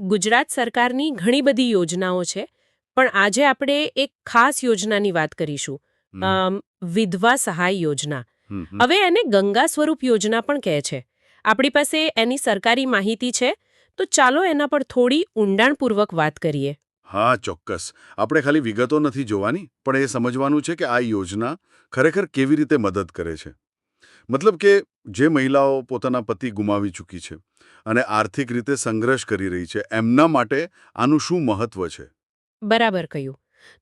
ગુજરાત સરકારની ઘણી બધી યોજનાઓ છે, પણ આજે આપણે એક ખાસ યોજનાની વાત કરીશું. વિધવા સહાય યોજના. હમ. હવે એને ગંગા સ્વરૂપ યોજના પણ કહે છે. આપણી પાસે એની સરકારી માહિતી છે, તો ચાલો એના પર થોડી ઊંડાણપૂર્વક વાત કરીએ. હા, ચોક્કસ. આપણે ખાલી વિગતો નથી જોવાની, પણ એ સમજવાનું છે કે આ યોજના ખરેખર કેવી રીતે મદદ કરે છે. મતલબ કે જે મહિલાઓ પોતાના પતિ ગુમાવી ચૂકી છે અને આર્થિક રીતે સંઘર્ષ કરી રહી છે, એમના માટે આનું શું મહત્વ છે. બરાબર કહ્યું.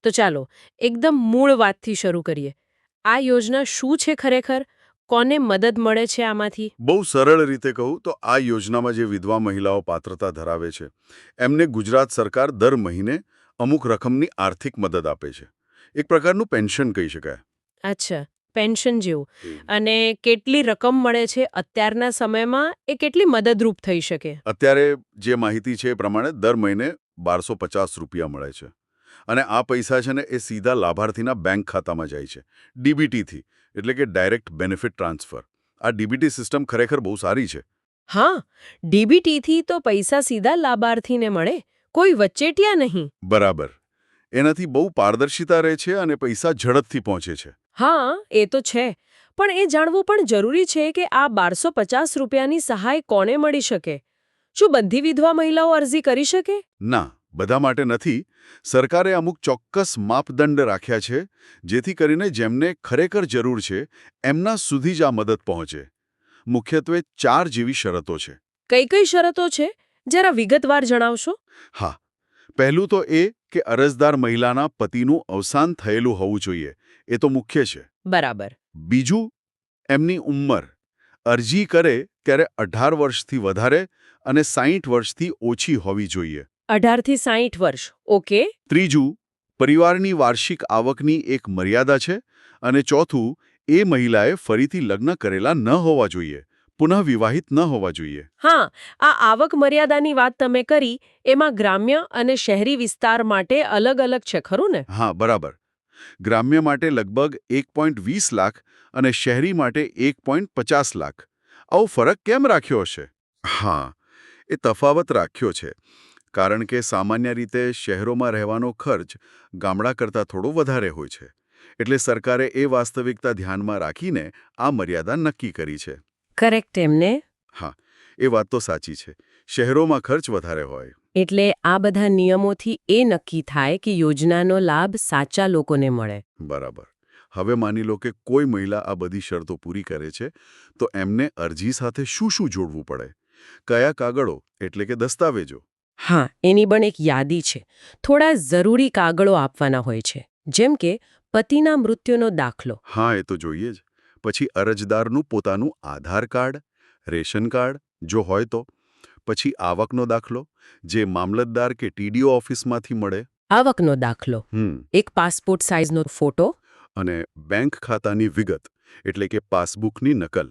તો ચાલો એકદમ મૂળ વાતથી શરૂ કરીએ. આ યોજના શું છે ખરેખર? કોને મદદ મળે છે આમાંથી? બહુ સરળ રીતે કહું તો આ યોજનામાં જે વિધવા મહિલાઓ પાત્રતા ધરાવે છે, એમને ગુજરાત સરકાર દર મહિને અમુક રકમની આર્થિક મદદ આપે છે. એક પ્રકારનું પેન્શન કહી શકાય. અચ્છા, પેન્શન જેવું. અને કેટલી રકમ મળે છે અત્યારના સમયમાં? એ કેટલી મદદરૂપ થઈ શકે? અત્યારે જે માહિતી છે એ પ્રમાણે દર મહિને 1250 રૂપિયા મળે છે. અને આ પૈસા છે ને એ સીધા લાભાર્થીના બેંક ખાતામાં જાય છે, ડીબીટીથી, એટલે કે ડાયરેક્ટ બેનિફિટ ટ્રાન્સફર. આ ડીબીટી સિસ્ટમ ખરેખર બહુ સારી છે. હા, ડીબીટીથી તો પૈસા સીધા લાભાર્થીને મળે, કોઈ વચેટિયા નહીં. બરાબર. એનાથી બહુ પારદર્શિતા રહે છે અને પૈસા ઝડપથી પહોંચે છે. હા, એ તો છે. પણ એ જાણવું પણ જરૂરી છે કે આ 1250 રૂપિયાની સહાય કોને મળી શકે? શું બધી વિધવા મહિલાઓ અરજી કરી શકે? ના, બધા માટે નથી. સરકારે અમુક ચોક્કસ માપદંડ રાખ્યા છે, જેથી કરીને જેમને ખરેખર જરૂર છે એમના સુધી જ આ મદદ પહોંચે. મુખ્યત્વે 4 જેવી શરતો છે. કઈ કઈ શરતો છે? જરા વિગતવાર જણાવશો? હા, પહેલું તો એ કે અરજદાર મહિલાના પતિનું અવસાન થયેલું હોવું જોઈએ. એ તો મુખ્ય છે. બરાબર. બીજું, એમની ઉંમર. અરજી કરે ત્યારે 18 વર્ષથી વધારે અને 60 વર્ષથી ઓછી હોવી જોઈએ. 18 થી 60 વર્ષ. ઓકે. ત્રીજું, પરિવારની વાર્ષિક આવકની એક મર્યાદા છે. અને ચોથું, એ મહિલાએ ફરીથી લગ્ન કરેલા ન હોવા જોઈએ, પુનઃવિવાહિત ન હોવા જોઈએ. હા, આ આવક મર્યાદાની વાત તમે કરી, એમાં ગ્રામ્ય અને શહેરી વિસ્તાર માટે અલગ અલગ છે, ખરું ને? હા, બરાબર. ગ્રામ્ય માટે લગભગ 1.20 લાખ અને શહેરી માટે 1.50 લાખ. આવો ફરક કેમ રાખ્યો હશે? હા, એ તફાવત રાખ્યો છે કારણ કે સામાન્ય રીતે શહેરોમાં રહેવાનો ખર્ચ ગામડા કરતાં થોડો વધારે હોય છે. એટલે સરકારે એ વાસ્તવિકતા ધ્યાનમાં રાખીને આ મર્યાદા નક્કી કરી છે. કરેક્ટ એમને. હા, એ વાત તો સાચી છે. શહેરોમાં ખર્ચ વધારે હોય. એટલે આ બધા નિયમોથી એ નક્કી થાય કે યોજનાનો લાભ સાચા લોકોને મળે. બરાબર. હવે માની લો કે કોઈ મહિલા આ બધી શરતો પૂરી કરે છે, તો એમને અરજી સાથે શું શું જોડવું પડે? કયા કાગળો, એટલે કે દસ્તાવેજો? હા, એની પણ એક યાદી છે. થોડા જરૂરી કાગળો આપવાના હોય છે, જેમ કે પતિના મૃત્યુનો દાખલો. હા, એ તો જોઈએ જ. પછી અરજદારનું પોતાનું આધાર કાર્ડ, રેશન કાર્ડ, જો હોય તો. પછી આવકનો દાખલો, જે મામલતદાર કે ટીડીઓ ઓફિસમાંથી મળે. આવકનો દાખલો. એક પાસપોર્ટ સાઇઝનો ફોટો. અને બેંક ખાતાની વિગત, એટલે કે પાસબુકની નકલ,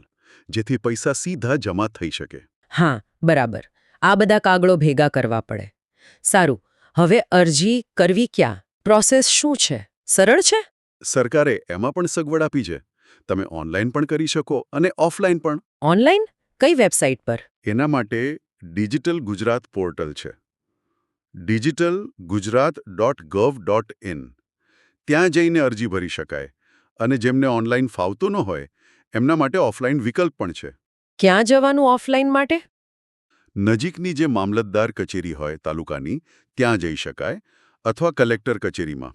જેથી પૈસા સીધા જમા થઈ શકે. હા, બરાબર. આ બધા કાગળો ભેગા કરવા પડે. સારું, હવે અરજી કરવી ક્યાં? પ્રોસેસ શું છે? સરળ છે? સરકારે એમાં પણ સગવડ આપી છે. તમે ઓનલાઈન પણ કરી શકો અને ઓફલાઈન પણ. ઓનલાઈન? કઈ વેબસાઇટ પર? એના માટે ડિજિટલ ગુજરાત પોર્ટલ છે, digitalgujarat.gov.in. ત્યાં જઈને અરજી ભરી શકાય. અને જેમને ઓનલાઈન ફાવતું ન હોય, એમના માટે ઓફલાઈન વિકલ્પ પણ છે. ક્યાં જવાનું ઓફલાઈન માટે? નજીકની જે મામલતદાર કચેરી હોય તાલુકાની, ત્યાં જઈ શકાય, અથવા કલેક્ટર કચેરીમાં.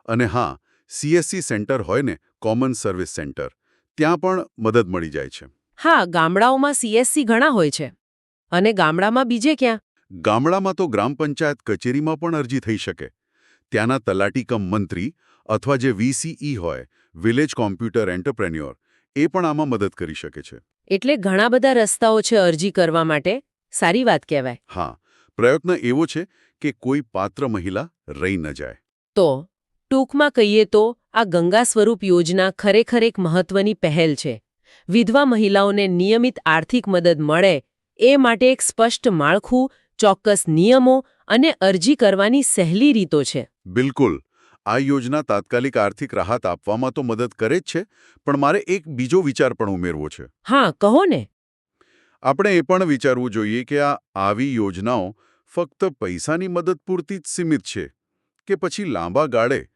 અને હા, CSC સેન્ટર હોય ને, કોમન સર્વિસ સેન્ટર, ત્યાં પણ મદદ મળી જાય છે. હા, ગામડાઓમાં CSC ઘણા હોય છે. અને ગામડામાં બીજે ક્યાં? ગામડામાં તો ગ્રામ પંચાયત કચેરીમાં પણ અરજી થઈ શકે. ત્યાંના તલાટી કમ મંત્રી અથવા જે VCE હોય, વિલેજ કોમ્પ્યુટર એન્ટરપ્રેન્યોર, એ પણ આમાં મદદ કરી શકે છે. એટલે ઘણા બધા રસ્તાઓ છે અરજી કરવા માટે. સારી વાત કહેવાય. હા, પ્રયત્ન એવો છે કે કોઈ પાત્ર મહિલા રહી ન જાય. તો ટૂંકમાં કહીએ તો આ ગંગા સ્વરૂપ યોજના ખરેખર એક મહત્વની પહેલ છે. વિધવા મહિલાઓને નિયમિત આર્થિક મદદ મળે એ માટે એક સ્પષ્ટ માળખું, ચોક્કસ નિયમો અને અરજી કરવાની સહેલી રીતો છે. બિલકુલ. આ યોજના તાત્કાલિક આર્થિક રાહત આપવામાં તો મદદ કરે જ છે, પણ મારે એક બીજો વિચાર પણ ઉમેરવો છે. હા, કહો ને. આપણે એ પણ વિચારવું જોઈએ કે આવી યોજનાઓ ફક્ત પૈસાની મદદ પૂરતી જ સીમિત છે કે પછી લાંબા ગાળે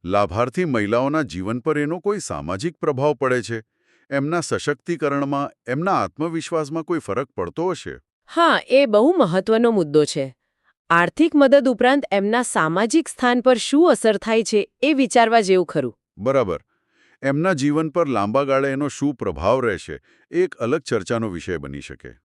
લાભાર્થી મહિલાઓના જીવન પર એનો કોઈ સામાજિક પ્રભાવ પડે છે, એમના સશક્તિકરણમાં, એમના આત્મવિશ્વાસમાં કોઈ ફરક પડતો હશે? હા, એ બહુ મહત્વનો મુદ્દો છે. આર્થિક મદદ ઉપરાંત એમના સામાજિક સ્થાન પર શું અસર થાય છે એ વિચારવા જેવું ખરું. બરાબર. એમના જીવન પર લાંબા ગાળે એનો શું પ્રભાવ રહેશે એ એક અલગ ચર્ચાનો વિષય બની શકે.